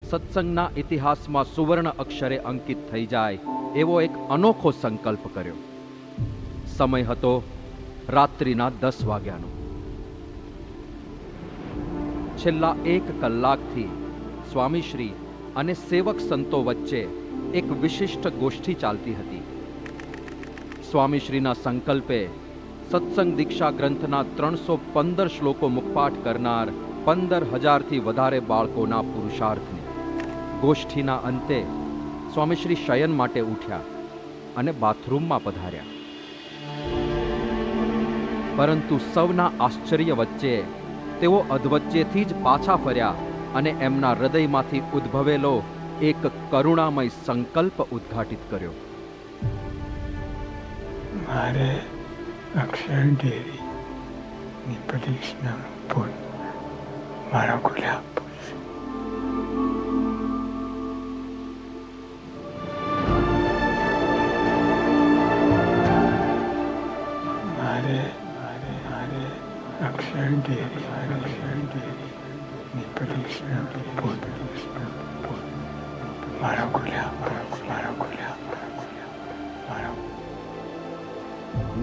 સત્સંગના ઇતિહાસમાં સુવર્ણ અક્ષરે અંકિત થઈ જાય એવો એક અનોખો સંકલ્પ કર્યો. સમય હતો રાત્રિના 10 વાગ્યાનો. છેલ્લા 1 કલાકથી સ્વામીશ્રી અને સેવક સંતો વચ્ચે એક વિશિષ્ટ ગોષ્ઠી ચાલતી હતી. સ્વામીશ્રીના સંકલ્પે સત્સંગ દીક્ષા ગ્રંથના 315 શ્લોકો મુખપાઠ કરનાર 15,000થી વધારે બાળકોના પુરુષાર્થને ગોષ્ઠીના અંતે સ્વામીશ્રી શયન માટે ઉઠ્યા અને બાથરૂમમાં પધાર્યા. પરંતુ સૌના આશ્ચર્ય વચ્ચે તેઓ અધવચ્ચેથી જ પાછા ફર્યા અને એમના હૃદયમાંથી ઉદ્ભવેલો એક કરુણામય સંકલ્પ ઉદ્ઘાટિત કર્યો. મારે અક્ષર ડેરીની પરીક્ષાનું પૂર્ણ મારા ખોલે આપવું છે. મારે અક્ષર ડેરીની પરીક્ષાનું પૂર્ણ મારા ખોલે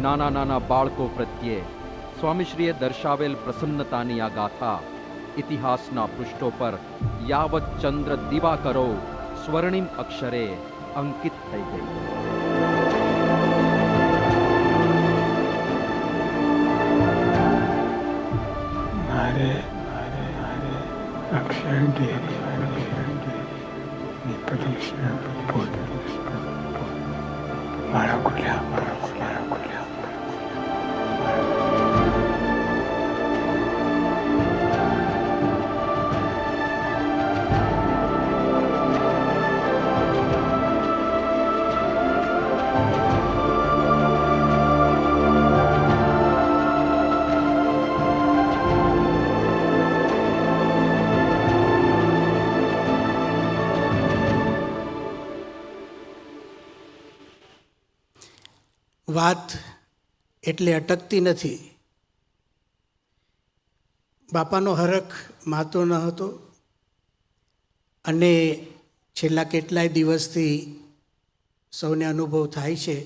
નાના નાના બાળકો પ્રત્યે સ્વામીશ્રીએ દર્શાવેલ પ્રસન્નતાની આ ગાથા ઇતિહાસના પૃષ્ઠો પર યાવત ચંદ્ર દિવાકરો સ્વર્ણિમ અક્ષરે અંકિત થઈ ગઈ. મારે અક્ષર ડેરીની પરીક્ષાનું પૂર્ણ મારા ખોલ્યા. વાત એટલે અટકતી નથી. બાપાનો હરખ માતો ન હતો અને છેલ્લા કેટલાય દિવસથી સૌને અનુભવ થાય છે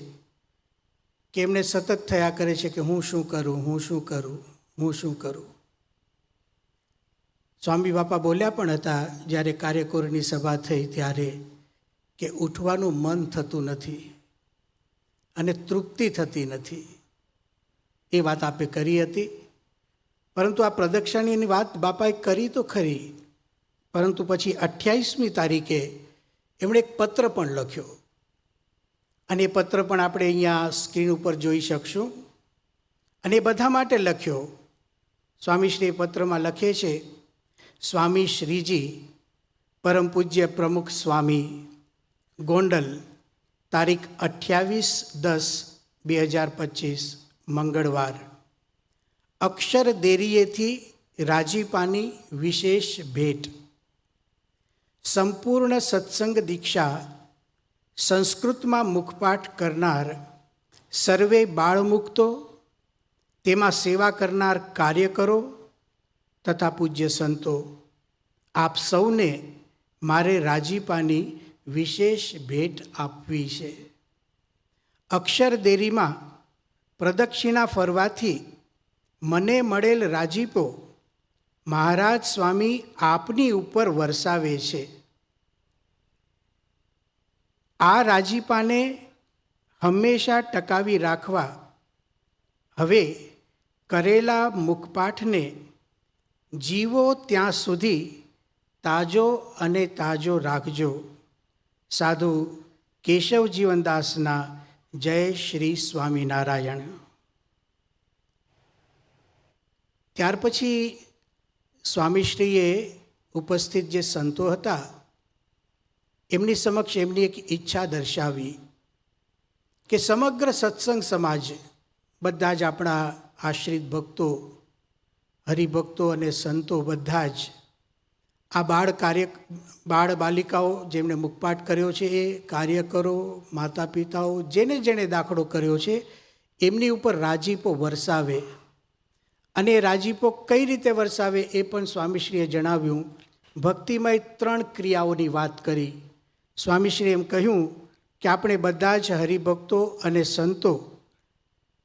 કે એમને સતત થયા કરે છે કે હું શું કરું. સ્વામી બાપા બોલ્યા પણ હતા જ્યારે કાર્યકરોની સભા થઈ ત્યારે કે ઉઠવાનું મન થતું નથી અને તૃપ્તિ થતી નથી. એ વાત આપે કરી હતી. પરંતુ આ પ્રદક્ષિણાની વાત બાપાએ કરી તો ખરી, પરંતુ પછી 28મી તારીખે એમણે એક પત્ર પણ લખ્યો અને એ પત્ર પણ આપણે અહીંયા સ્ક્રીન ઉપર જોઈ શકશું. અને એ બધા માટે લખ્યો. સ્વામીશ્રી એ પત્રમાં લખે છે, સ્વામી શ્રીજી પરમ પૂજ્ય પ્રમુખ સ્વામી ગોંડલ, તારીખ 28/10/2025 મંગળવાર. અક્ષર દેરીએથી રાજીપાની વિશેષ ભેટ. સંપૂર્ણ સત્સંગ દીક્ષા સંસ્કૃતમાં મુખપાઠ કરનાર સર્વે બાળમુક્તો, તેમાં સેવા કરનાર કાર્યકરો તથા પૂજ્ય સંતો, આપ સૌને મારે રાજીપાની વિશેષ ભેટ આપવી છે. અક્ષર દેરીમાં પ્રદક્ષિણા ફરવાથી મને મળેલ રાજીપો મહારાજ સ્વામી આપની ઉપર વરસાવે છે. આ રાજીપાને હંમેશા ટકાવી રાખવા હવે કરેલા મુખપાઠને જીવો ત્યાં સુધી તાજો અને તાજો રાખજો. સાધુ કેશવ જીવનદાસના જય શ્રી સ્વામિનારાયણ. ત્યાર પછી સ્વામીશ્રીએ ઉપસ્થિત જે સંતો હતા એમની સમક્ષ એમની એક ઈચ્છા દર્શાવી કે સમગ્ર સત્સંગ સમાજ, બધા જ આપણા આશ્રિત ભક્તો, હરિભક્તો અને સંતો બધા જ આ બાળ બાલિકાઓ જેમણે મુખપાઠ કર્યો છે, એ કાર્યકરો, માતા પિતાઓ, જેણે દાખલો કર્યો છે, એમની ઉપર રાજીપો વરસાવે. અને રાજીપો કઈ રીતે વરસાવે એ પણ સ્વામીશ્રીએ જણાવ્યું. ભક્તિમય 3 ક્રિયાઓની વાત કરી. સ્વામીશ્રીએ એમ કહ્યું કે આપણે બધા જ હરિભક્તો અને સંતો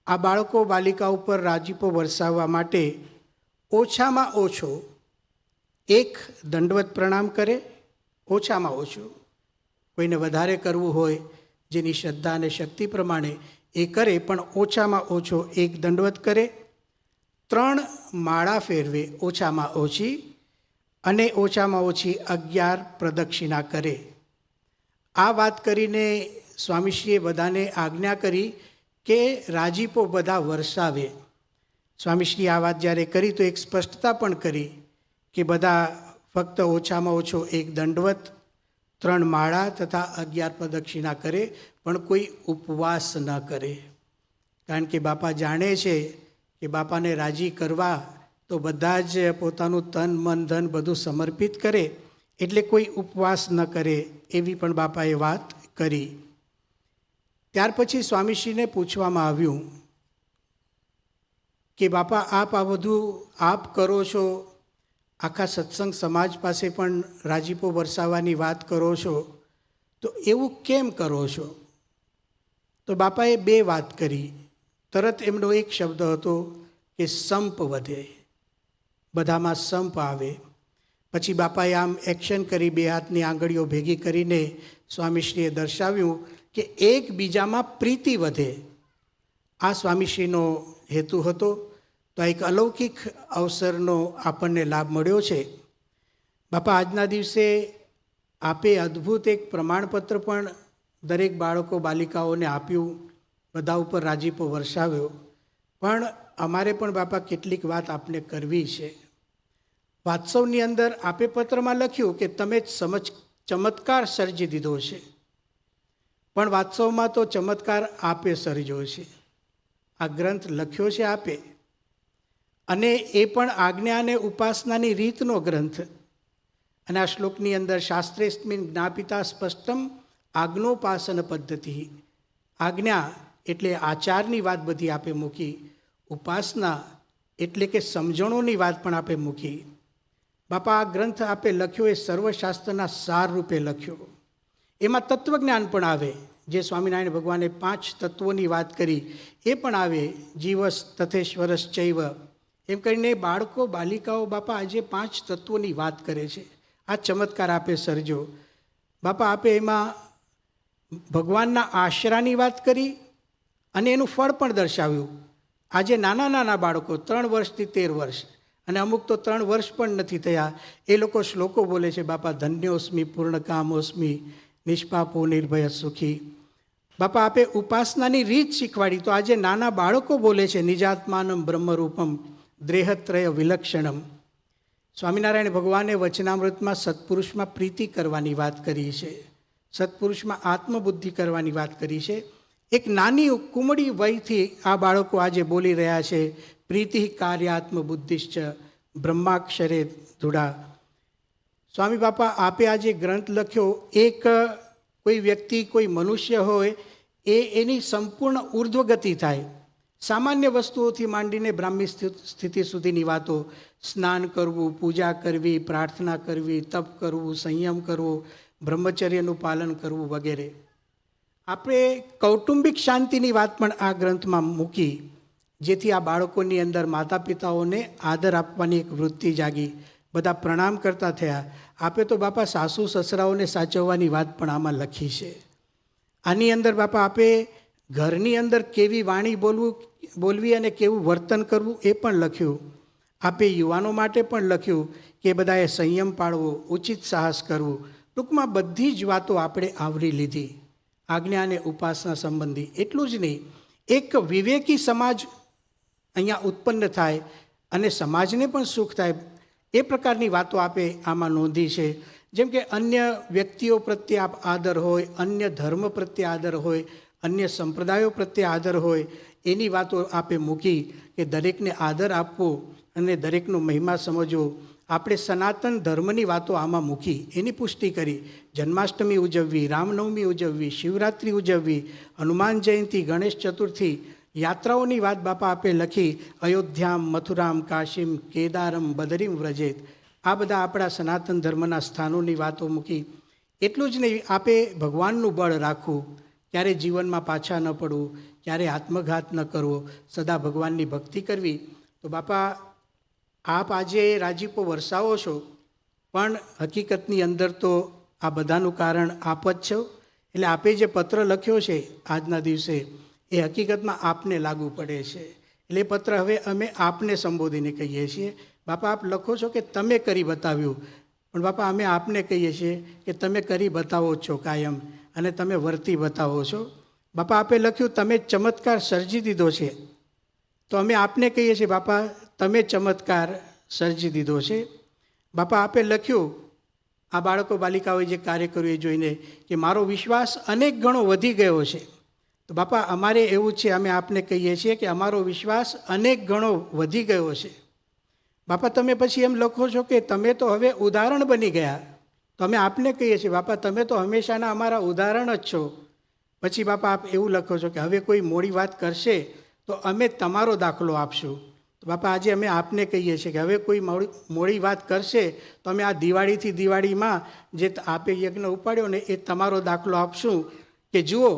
આ બાળકો બાલિકા ઉપર રાજીપો વરસાવવા માટે ઓછામાં ઓછો 1 દંડવત પ્રણામ કરે, ઓછામાં ઓછું. કોઈને વધારે કરવું હોય જેની શ્રદ્ધા અને શક્તિ પ્રમાણે એ કરે, પણ ઓછામાં ઓછો 1 દંડવત કરે, 3 માળા ફેરવે ઓછામાં ઓછી, અને ઓછામાં ઓછી 11 પ્રદક્ષિણા કરે. આ વાત કરીને સ્વામીશ્રીએ બધાને આજ્ઞા કરી કે રાજીપો બધા વરસાવે. સ્વામીશ્રીએ આ વાત જ્યારે કરી તો એક સ્પષ્ટતા પણ કરી કે બધા ફક્ત ઓછામાં ઓછો 1 દંડવત, 3 માળા તથા 11 પ્રદક્ષિણા કરે, પણ કોઈ ઉપવાસ ન કરે. કારણ કે બાપા જાણે છે કે બાપાને રાજી કરવા તો બધા જ પોતાનું તન મન ધન બધું સમર્પિત કરે, એટલે કોઈ ઉપવાસ ન કરે, એવી પણ બાપાએ વાત કરી. ત્યાર પછી સ્વામીશ્રીને પૂછવામાં આવ્યું કે બાપા આપ આ બધું આપ કરો છો, આખા સત્સંગ સમાજ પાસે પણ રાજીપો વરસાવવાની વાત કરો છો, તો એવું કેમ કરો છો? તો બાપાએ 2 વાત કરી. તરત એમનો એક શબ્દ હતો કે સંપ વધે, બધામાં સંપ આવે. પછી બાપાએ આમ એક્શન કરી, 2 હાથની આંગળીઓ ભેગી કરીને સ્વામીશ્રીએ દર્શાવ્યું કે એકબીજામાં પ્રીતિ વધે. આ સ્વામીશ્રીનો હેતુ હતો. તો એક અલૌકિક અવસરનો આપણને લાભ મળ્યો છે. બાપા આજના દિવસે આપે અદ્ભુત એક પ્રમાણપત્ર પણ દરેક બાળકો બાલિકાઓને આપ્યું, બધા ઉપર રાજીપો વરસાવ્યો. પણ અમારે પણ બાપા કેટલીક વાત આપને કરવી છે. વાત્સવની અંદર આપે પત્રમાં લખ્યું કે તમે ચમત્કાર સર્જી દીધો છે, પણ વાત્સવમાં તો ચમત્કાર આપે સર્જ્યો છે. આ ગ્રંથ લખ્યો છે આપે, અને એ પણ આજ્ઞા અને ઉપાસનાની રીતનો ગ્રંથ. અને આ શ્લોકની અંદર શાસ્ત્રેસ્મિન જ્ઞાપિતા સ્પષ્ટમ આજ્ઞોપાસન પદ્ધતિ. આજ્ઞા એટલે આચારની વાત બધી આપે મૂકી, ઉપાસના એટલે કે સમજણોની વાત પણ આપે મૂકી. બાપા આ ગ્રંથ આપે લખ્યો એ સર્વશાસ્ત્રના સાર રૂપે લખ્યો. એમાં તત્વજ્ઞાન પણ આવે, જે સ્વામિનારાયણ ભગવાને 5 તત્વોની વાત કરી એ પણ આવે. જીવસ તથેશ્વરસ ચૈવ એમ કરીને બાળકો બાલિકાઓ બાપા આજે 5 તત્વોની વાત કરે છે. આ ચમત્કાર આપે સર્જો. બાપા આપે એમાં ભગવાનના આશરાની વાત કરી અને એનું ફળ પણ દર્શાવ્યું. આજે નાના નાના બાળકો 3 વર્ષથી 13 વર્ષ, અને અમુક તો 3 વર્ષ પણ નથી થયા, એ લોકો શ્લોકો બોલે છે. બાપા ધન્યોસ્મી પૂર્ણકામોસ્મી નિષ્પાપો નિર્ભય સુખી. બાપા આપે ઉપાસનાની રીત શીખવાડી, તો આજે નાના બાળકો બોલે છે નિજાત્માનમ બ્રહ્મરૂપમ દ્રેહત્રય વિલક્ષણમ. સ્વામિનારાયણ ભગવાને વચનામૃતમાં સત્પુરુષમાં પ્રીતિ કરવાની વાત કરી છે, સત્પુરુષમાં આત્મબુદ્ધિ કરવાની વાત કરી છે. એક નાની કુમળી વયથી આ બાળકો આજે બોલી રહ્યા છે પ્રીતિ કાર્યાત્મ બુદ્ધિશ્ચ બ્રહ્માક્ષરે ધૂડા. સ્વામી બાપા આપે આજે ગ્રંથ લખ્યો, એક કોઈ વ્યક્તિ કોઈ મનુષ્ય હોય એની સંપૂર્ણ ઉર્ધ્વગતિ થાય. સામાન્ય વસ્તુઓથી માંડીને બ્રાહ્મી સ્થિતિ સુધીની વાતો, સ્નાન કરવું, પૂજા કરવી, પ્રાર્થના કરવી, તપ કરવું, સંયમ કરવો, બ્રહ્મચર્યનું પાલન કરવું વગેરે. આપણે કૌટુંબિક શાંતિની વાત પણ આ ગ્રંથમાં મૂકી, જેથી આ બાળકોની અંદર માતા પિતાઓને આદર આપવાની એક વૃત્તિ જાગી. બધા પ્રણામ કરતા થયા. આપે તો બાપા સાસુ સસરાઓને સાચવવાની વાત પણ આમાં લખી છે. આની અંદર બાપા આપે ઘરની અંદર કેવી વાણી બોલવી અને કેવું વર્તન કરવું એ પણ લખ્યું. આપે યુવાનો માટે પણ લખ્યું કે બધાએ સંયમ પાળવો, ઉચિત સાહસ કરવું. ટૂંકમાં બધી જ વાતો આપણે આવરી લીધી આજ્ઞા અને ઉપાસના સંબંધી. એટલું જ નહીં, એક વિવેકી સમાજ અહીંયા ઉત્પન્ન થાય અને સમાજને પણ સુખ થાય એ પ્રકારની વાતો આપે આમાં નોંધી છે. જેમ કે અન્ય વ્યક્તિઓ પ્રત્યે આદર હોય, અન્ય ધર્મ પ્રત્યે આદર હોય, અન્ય સંપ્રદાયો પ્રત્યે આદર હોય, એની વાતો આપે મૂકી કે દરેકને આદર આપવો અને દરેકનો મહિમા સમજવો. આપણે સનાતન ધર્મની વાતો આમાં મૂકી, એની પુષ્ટિ કરી. જન્માષ્ટમી ઉજવવી, રામનવમી ઉજવવી, શિવરાત્રિ ઉજવવી, હનુમાન જયંતિ, ગણેશ ચતુર્થી, યાત્રાઓની વાત બાપા આપે લખી. અયોધ્યામ મથુરામ કાશીમ કેદારમ બદરીમ વ્રજેત. આ બધા આપણા સનાતન ધર્મના સ્થાનોની વાતો મૂકી. એટલું જ નહીં, આપે ભગવાનનું બળ રાખવું, ક્યારે જીવનમાં પાછા ન પડવું, ક્યારે આત્મઘાત ન કરવો, સદા ભગવાનની ભક્તિ કરવી. તો બાપા, આપ આજે રાજીપો વરસાવો છો, પણ હકીકતની અંદર તો આ બધાનું કારણ આપ જ છો. એટલે આપે જે પત્ર લખ્યો છે આજના દિવસે, એ હકીકતમાં આપને લાગુ પડે છે. એટલે એ પત્ર હવે અમે આપને સંબોધીને કહીએ છીએ. બાપા, આપ લખો છો કે તમે કરી બતાવ્યું, પણ બાપા અમે આપને કહીએ છીએ કે તમે કરી બતાવો છો કાયમ, અને તમે વર્તી બતાવો છો. બાપા, આપે લખ્યું તમે ચમત્કાર સર્જી દીધો છે, તો અમે આપને કહીએ છીએ બાપા તમે ચમત્કાર સર્જી દીધો છે. બાપા, આપે લખ્યું આ બાળકો બાલિકાઓએ જે કાર્ય કર્યું એ જોઈને કે મારો વિશ્વાસ અનેક ગણો વધી ગયો છે. તો બાપા, અમારે એવું છે, અમે આપને કહીએ છીએ કે અમારો વિશ્વાસ અનેક ગણો વધી ગયો છે. બાપા, તમે પછી એમ લખો છો કે તમે તો હવે ઉદાહરણ બની ગયા. તો અમે આપને કહીએ છીએ બાપા તમે તો હંમેશાના અમારા ઉદાહરણ જ છો. પછી બાપા, આપ એવું લખો છો કે હવે કોઈ મોડી વાત કરશે તો અમે તમારો દાખલો આપશું. તો બાપા, આજે અમે આપને કહીએ છીએ કે હવે કોઈ મોડી વાત કરશે તો અમે આ દિવાળીથી દિવાળીમાં જે આપે યજ્ઞ ઉપાડ્યો ને એ તમારો દાખલો આપશું કે જુઓ.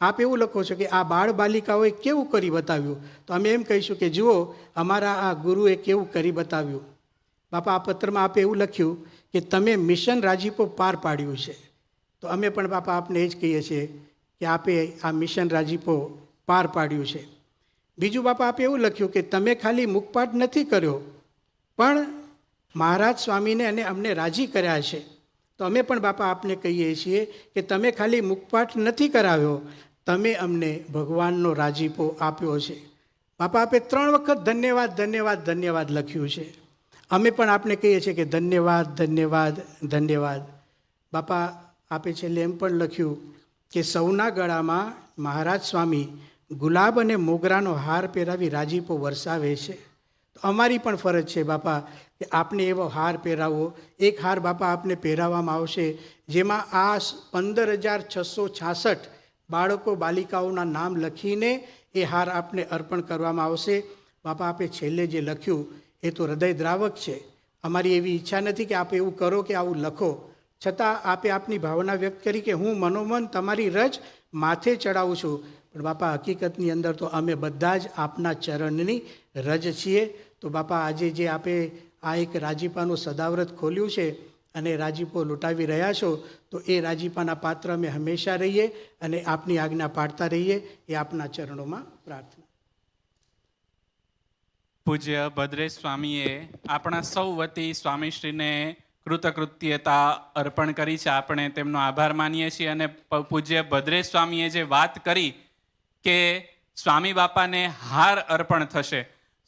આપ એવું લખો છો કે આ બાળ બાલિકાઓએ કેવું કરી બતાવ્યું, તો અમે એમ કહીશું કે જુઓ અમારા આ ગુરુએ કેવું કરી બતાવ્યું. બાપા, આ પત્રમાં આપે એવું લખ્યું કે તમે મિશન રાજીપો પાર પાડ્યું છે. તો અમે પણ બાપા આપને એ જ કહીએ છીએ કે આપે આ મિશન રાજીપો પાર પાડ્યું છે. બીજું બાપા, આપે એવું લખ્યું કે તમે ખાલી મુખપાઠ નથી કર્યો, પણ મહારાજ સ્વામીને અને અમને રાજી કર્યા છે. તો અમે પણ બાપા આપને કહીએ છીએ કે તમે ખાલી મુખપાઠ નથી કરાવ્યો, તમે અમને ભગવાનનો રાજીપો આપ્યો છે. બાપા, આપે 3 વખત ધન્યવાદ ધન્યવાદ ધન્યવાદ લખ્યું છે. અમે પણ આપને કહીએ છીએ કે ધન્યવાદ ધન્યવાદ ધન્યવાદ. બાપા, આપે છેલ્લે એમ પણ લખ્યું કે સૌના ગળામાં મહારાજ સ્વામી ગુલાબ અને મોગરાનો હાર પહેરાવી રાજીપો વરસાવે છે. તો અમારી પણ ફરજ છે બાપા કે આપને એવો હાર પહેરાવો. એક હાર બાપા આપને પહેરાવવામાં આવશે જેમાં આ 15,666 બાળકો બાલિકાઓના નામ લખીને એ હાર આપને અર્પણ કરવામાં આવશે. બાપા, આપે છેલ્લે જે લખ્યું એ તો હૃદયદ્રાવક છે. અમારી એવી ઈચ્છા નથી કે આપ એવું કરો કે આવું લખો, છતાં આપે આપની ભાવના વ્યક્ત કરી કે હું મનોમન તમારી રજ માથે ચડાવું છું. પણ બાપા, હકીકતની અંદર તો અમે બધા જ આપના ચરણની રજ છીએ. તો બાપા, આજે જે આપે આ એક રાજીપાનું સદાવ્રત ખોલ્યું છે અને રાજીપો લૂંટાવી રહ્યા છો, તો એ રાજીપાના પાત્ર અમે હંમેશા રહીએ અને આપની આજ્ઞા પાડતા રહીએ, એ આપના ચરણોમાં પ્રાર્થના. પૂજ્ય ભદ્રેશ સ્વામીએ આપણા સૌ વતી સ્વામીશ્રીને કૃતકૃત્યતા અર્પણ કરી છે. આપણે તેમનો આભાર માનીએ છીએ. અને પૂજ્ય ભદ્રેશ સ્વામીએ જે વાત કરી કે સ્વામી બાપાને હાર અર્પણ થશે,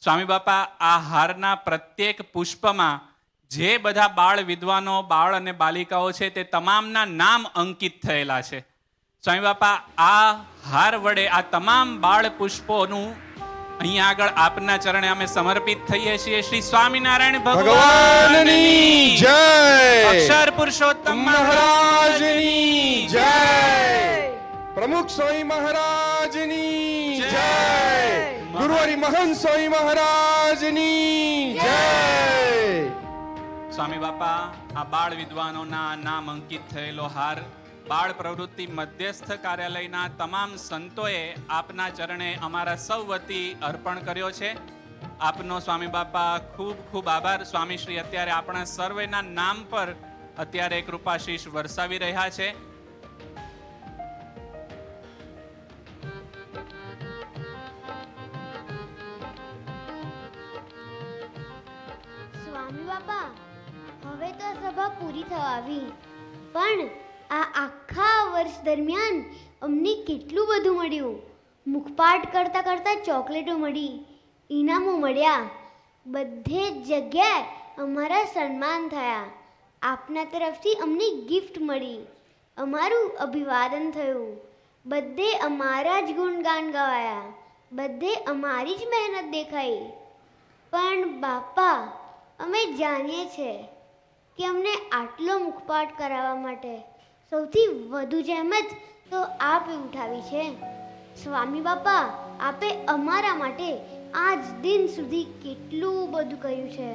સ્વામી બાપા આ હારના પ્રત્યેક પુષ્પમાં જે બધા બાળ વિદ્વાનો, બાળ અને બાલિકાઓ છે તે તમામના નામ અંકિત થયેલા છે. સ્વામી બાપા આ હાર વડે આ તમામ બાળ પુષ્પોનું અહીંયા આગળ આપના ચરણે અમે સમર્પિત થઈએ છીએ. શ્રી સ્વામિનારાયણ ભગવાનની જય, અક્ષર પુરુષોત્તમ મહારાજની જય, પ્રમુખ સ્વામી મહારાજની જય, ગુરુવારી મહંત સ્વામી મહારાજની જય. સ્વામી બાપા આ બાળ વિદ્વાનોના નામ અંકિત થયેલો હાર બાળ પ્રવૃત્તિ મધ્યસ્થ કાર્યાલયના તમામ સંતોએ આપના ચરણે અમારા સૌ વતી અર્પણ કર્યો છે. આપનો સ્વામી બાપા ખૂબ ખૂબ આભાર. સ્વામીશ્રી અત્યારે આપણા સર્વેના નામ પર અત્યારે કૃપાશીષ વરસાવી રહ્યા છે. સ્વામી બાપા, હવે તો સભા પૂરી થવા આવી, પણ આ આખા વર્ષ દરમિયાન અમને કેટલું બધું મળ્યું. મુખપાઠ કરતાં કરતાં ચોકલેટો મળી, ઇનામો મળ્યા, બધે જ જગ્યાએ અમારા સન્માન થયા. આપના તરફથી અમને ગિફ્ટ મળી, અમારું અભિવાદન થયું, બધે અમારા જ ગુણગાન ગવાયા, બધે અમારી જ મહેનત દેખાઈ. પણ બાપા, અમે જાણીએ છીએ કે અમને આટલો મુખપાઠ કરાવવા માટે સૌથી વધુ જહેમત તો આપે ઉઠાવી છે. સ્વામી બાપા, આપે અમારા માટે આજ દિન સુધી કેટલું બધું કર્યું છે.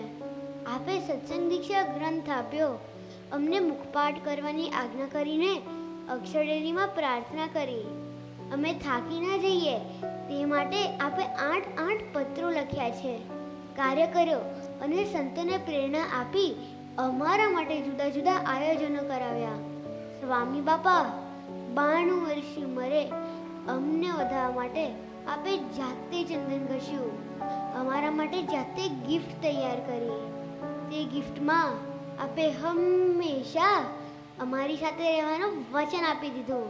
આપે સત્સંગ દીક્ષા ગ્રંથ આપ્યો, અમને મુખપાઠ કરવાની આજ્ઞા કરીને અક્ષરડેરીમાં પ્રાર્થના કરી. અમે થાકી ના જઈએ તે માટે આપે 8 પત્રો લખ્યા છે, કાર્ય કર્યો અને સંતોને પ્રેરણા આપી અમારા માટે જુદા જુદા આયોજનો કરાવ્યા. સ્વામી બાપા 92 વર્ષની ઉંમરે અમને વધારવા માટે આપે જાતે ચંદન ઘસ્યું, અમારા માટે જાતે ગિફ્ટ તૈયાર કરી. તે ગિફ્ટમાં આપે હંમેશા અમારી સાથે રહેવાનું વચન આપી દીધું.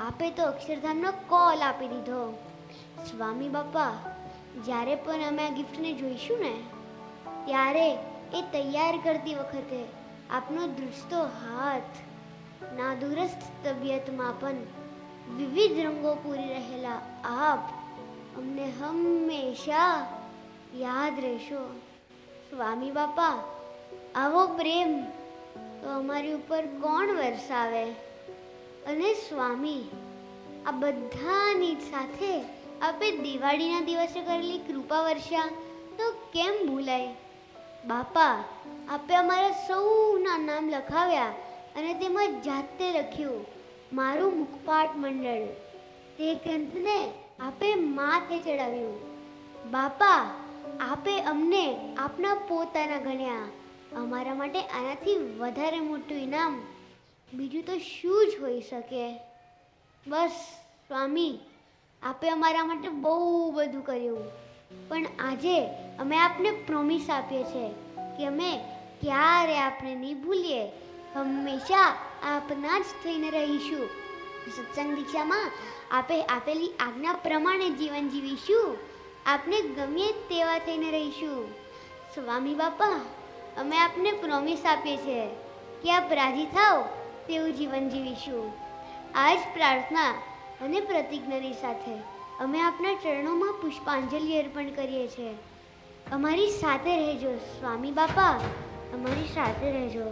આપે તો અક્ષરધામનો કોલ આપી દીધો. સ્વામી બાપા, જ્યારે પણ અમે આ ગિફ્ટને જોઈશું ને ત્યારે એ તૈયાર કરતી વખતે આપનો દૃષ્ટો હાથ, નાદુરસ્ત તબિયતમાં પણ વિવિધ રંગો પૂરી રહેલા આપ અમને હંમેશા યાદ રહેશો. સ્વામી બાપા, આવો પ્રેમ તો અમારી ઉપર કોણ વરસાવે? અને સ્વામી, આ બધાની સાથે આપે દિવાળીના દિવસે કરેલી કૃપા વર્ષા તો કેમ ભૂલાય? બાપા, આપે અમારા સૌના નામ લખાવ્યા અને તેમાં જાતે લખ્યું મારું મુખપાઠ મંડળ. તે ગ્રંથને આપે માથે ચડાવ્યું. બાપા, આપે અમને આપના પોતાના ગણ્યા. અમારા માટે આનાથી વધારે મોટું ઇનામ બીજું તો શું જ હોઈ શકે? બસ સ્વામી, આપે અમારા માટે બહુ બધું કર્યું, પણ આજે અમે આપને પ્રોમિસ આપીએ છીએ કે અમે ક્યારે આપને નહીં ભૂલીએ, હંમેશા આપના જ થઈને રહીશું. સત્સંગ દીક્ષામાં આપે આપેલી આજ્ઞા પ્રમાણે જીવન જીવીશું. આપને ગમે તેવા થઈને રહીશું. સ્વામી બાપા, અમે આપને પ્રોમિસ આપીએ છીએ કે આપ રાજી થાઓ તેવું જીવન જીવીશું. આ જ પ્રાર્થના અને પ્રતિજ્ઞાની સાથે અમે આપના ચરણોમાં પુષ્પાંજલિ અર્પણ કરીએ છીએ. અમારી સાથે રહેજો સ્વામી બાપા, અમારી સાથે રહેજો.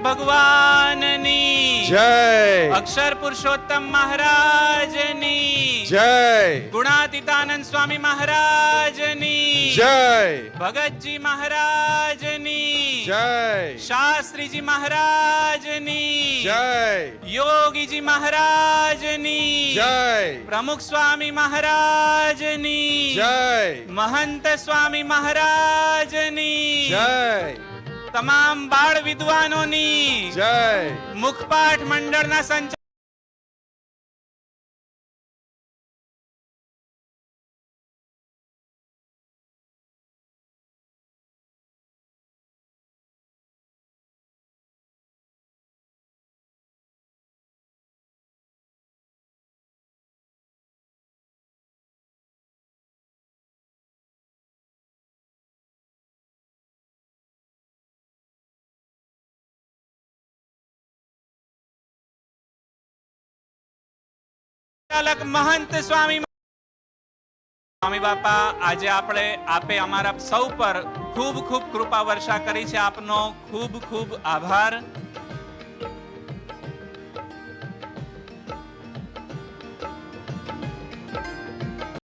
ભગવાનની જય, અક્ષર પુરુષોત્તમ મહારાજની જય, ગુણાતીતાનંદ સ્વામી મહારાજની જય, ભગતજી મહારાજની જય, શાસ્ત્રીજી મહારાજની જય, યોગીજી મહારાજની જય, પ્રમુખ સ્વામી મહારાજની જય, મહંત સ્વામી મહારાજની જય, તમામ બાળ વિદ્વાનોની જય, મુખપાઠ મંડળના સંચાલક મહંત સ્વામી સ્વામી બાપા, આજે આપે અમારા સૌ પર ખૂબ ખૂબ કૃપા વર્ષા કરી છે. આપનો ખૂબ ખૂબ આભાર.